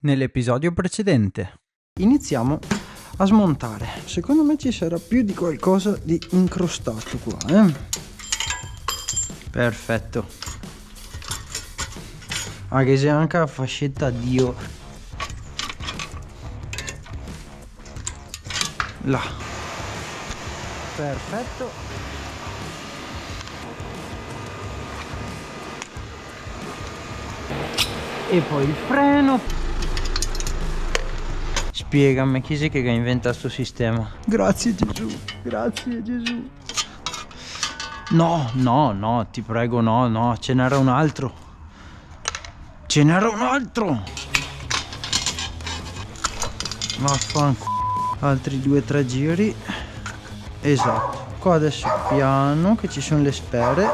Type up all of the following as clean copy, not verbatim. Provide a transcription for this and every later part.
Nell'episodio precedente iniziamo a smontare. Secondo me ci sarà più di qualcosa di incrostato qua, Perfetto. Anche se anche la fascetta Dio là. Perfetto. E poi il freno. Spiegami chi sei che ha inventato sto sistema. Grazie Gesù, grazie Gesù. No, ti prego, no, ce n'era un altro. Vaffanculo. Altri 2-3 giri. Esatto. Qua adesso piano che ci sono le sfere.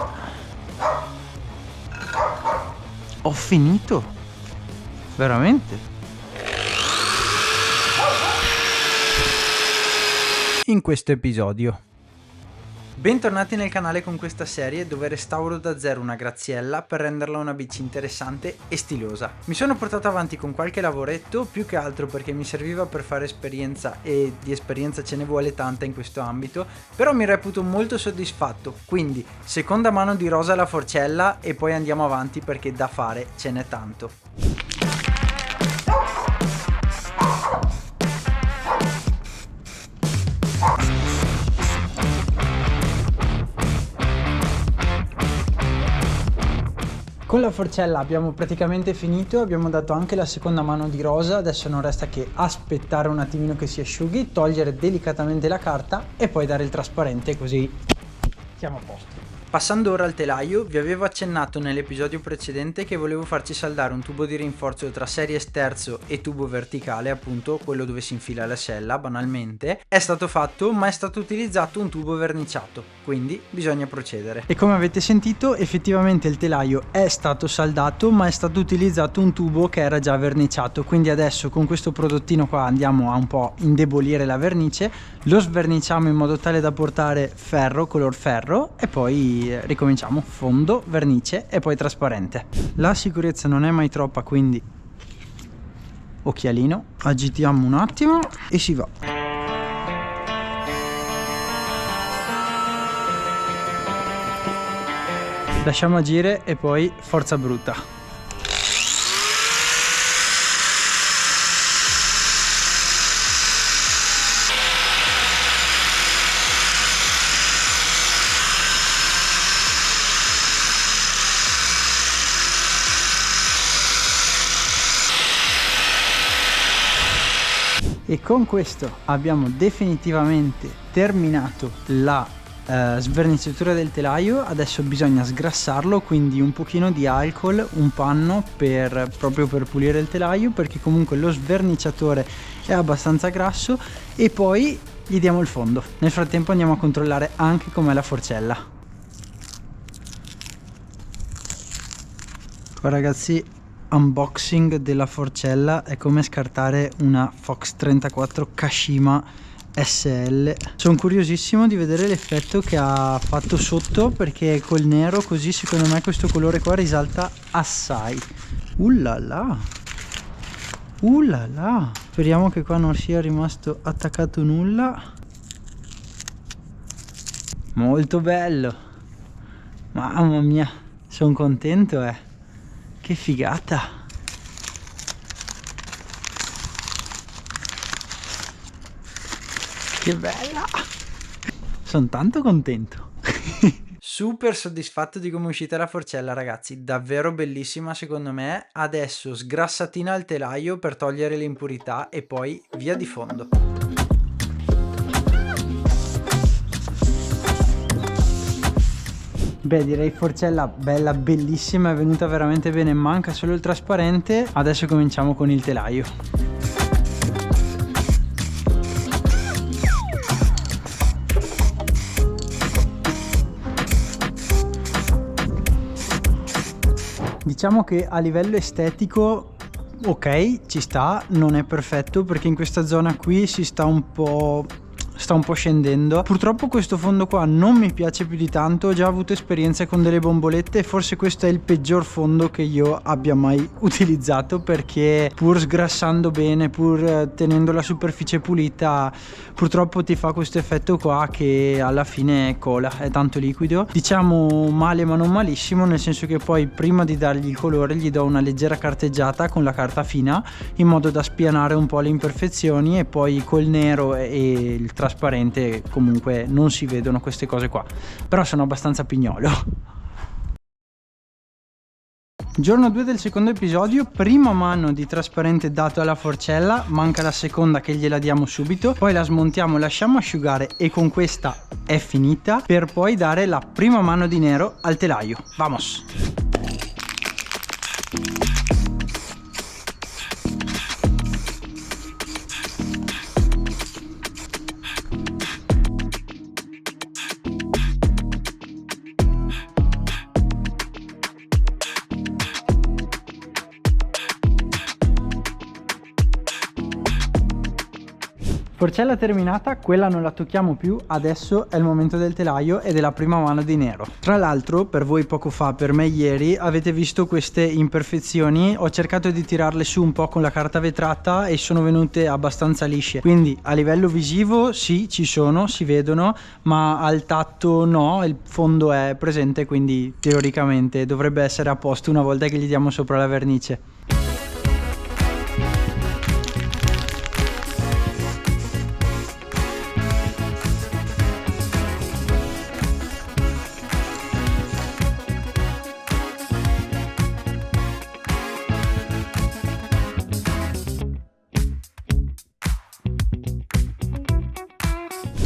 Ho finito. Veramente. In questo episodio. Bentornati nel canale con questa serie dove restauro da zero una graziella per renderla una bici interessante e stilosa. Mi sono portato avanti con qualche lavoretto, più che altro perché mi serviva per fare esperienza e di esperienza ce ne vuole tanta in questo ambito, però mi reputo molto soddisfatto, quindi seconda mano di rosa alla forcella e poi andiamo avanti perché da fare ce n'è tanto. Con la forcella abbiamo praticamente finito, abbiamo dato anche la seconda mano di rosa, adesso non resta che aspettare un attimino che si asciughi, togliere delicatamente la carta e poi dare il trasparente, così siamo a posto. Passando ora al telaio, vi avevo accennato nell'episodio precedente che volevo farci saldare un tubo di rinforzo tra serie sterzo e tubo verticale, appunto quello dove si infila l'ascella banalmente. È stato fatto, ma è stato utilizzato un tubo verniciato, quindi bisogna procedere. E come avete sentito, effettivamente il telaio è stato saldato, ma è stato utilizzato un tubo che era già verniciato, quindi adesso con questo prodottino qua andiamo a un po' indebolire la vernice, lo sverniciamo in modo tale da portare ferro, color ferro, e poi ricominciamo fondo, vernice e poi trasparente. La sicurezza non è mai troppa, quindi occhialino, agitiamo un attimo e si va. Lasciamo agire e poi forza bruta. E con questo abbiamo definitivamente terminato la sverniciatura del telaio. Adesso bisogna sgrassarlo, quindi un pochino di alcol, un panno proprio per pulire il telaio, perché comunque lo sverniciatore è abbastanza grasso, e poi gli diamo il fondo. Nel frattempo andiamo a controllare anche com'è la forcella. Qua ragazzi, unboxing della forcella è come scartare una Fox 34 Kashima SL. Sono curiosissimo di vedere l'effetto che ha fatto sotto, perché col nero così secondo me questo colore qua risalta assai. Ullala, speriamo che qua non sia rimasto attaccato nulla. Molto bello, mamma mia, sono contento, che figata! Che bella! Sono tanto contento! Super soddisfatto di come è uscita la forcella ragazzi, davvero bellissima secondo me. Adesso sgrassatina al telaio per togliere le impurità e poi via di fondo. Beh, direi forcella bella, bellissima, è venuta veramente bene, manca solo il trasparente. Adesso cominciamo con il telaio. Diciamo che a livello estetico, ok, ci sta, non è perfetto perché in questa zona qui si sta un po' sta un po' scendendo. Purtroppo questo fondo qua non mi piace più di tanto, ho già avuto esperienze con delle bombolette e forse questo è il peggior fondo che io abbia mai utilizzato, perché pur sgrassando bene, pur tenendo la superficie pulita, purtroppo ti fa questo effetto qua che alla fine cola, è tanto liquido. Diciamo male ma non malissimo, nel senso che poi prima di dargli il colore gli do una leggera carteggiata con la carta fina in modo da spianare un po' le imperfezioni, e poi col nero e il trasparente comunque non si vedono queste cose qua, però sono abbastanza pignolo. Giorno 2 del secondo episodio, prima mano di trasparente dato alla forcella, manca la seconda che gliela diamo subito, poi la smontiamo, lasciamo asciugare e con questa è finita, per poi dare la prima mano di nero al telaio. Vamos! Forcella terminata, quella non la tocchiamo più, adesso è il momento del telaio e della prima mano di nero. Tra l'altro, per voi poco fa, per me ieri, avete visto queste imperfezioni, ho cercato di tirarle su un po' con la carta vetrata e sono venute abbastanza lisce, quindi a livello visivo sì, ci sono, si vedono, ma al tatto no, il fondo è presente, quindi teoricamente dovrebbe essere a posto una volta che gli diamo sopra la vernice.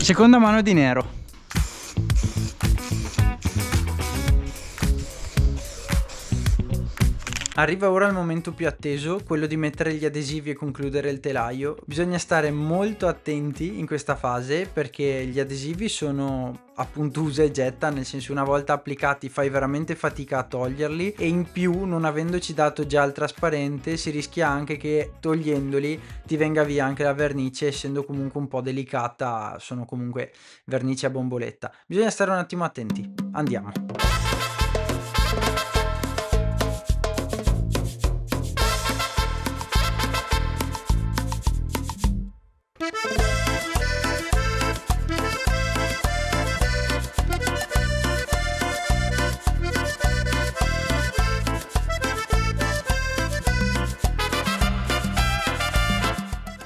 Seconda mano di nero. Arriva ora il momento più atteso, quello di mettere gli adesivi e concludere il telaio. Bisogna stare molto attenti in questa fase perché gli adesivi sono appunto usa e getta, nel senso una volta applicati fai veramente fatica a toglierli, e in più non avendoci dato già il trasparente si rischia anche che togliendoli ti venga via anche la vernice, essendo comunque un po' delicata, sono comunque vernici a bomboletta. Bisogna stare un attimo attenti. Andiamo.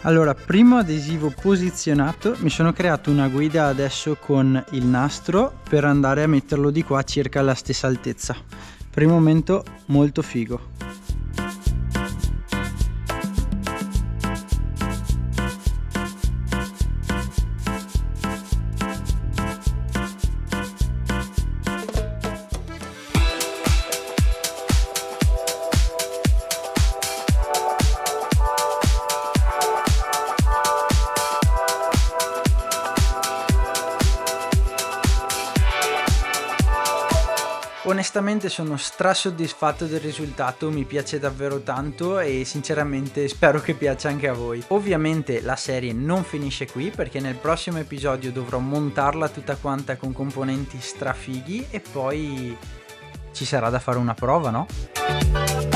Allora, primo adesivo posizionato, mi sono creato una guida adesso con il nastro per andare a metterlo di qua circa alla stessa altezza. Per il momento molto figo. Onestamente sono strasoddisfatto del risultato, mi piace davvero tanto e sinceramente spero che piaccia anche a voi. Ovviamente la serie non finisce qui, perché nel prossimo episodio dovrò montarla tutta quanta con componenti strafighi e poi ci sarà da fare una prova, no?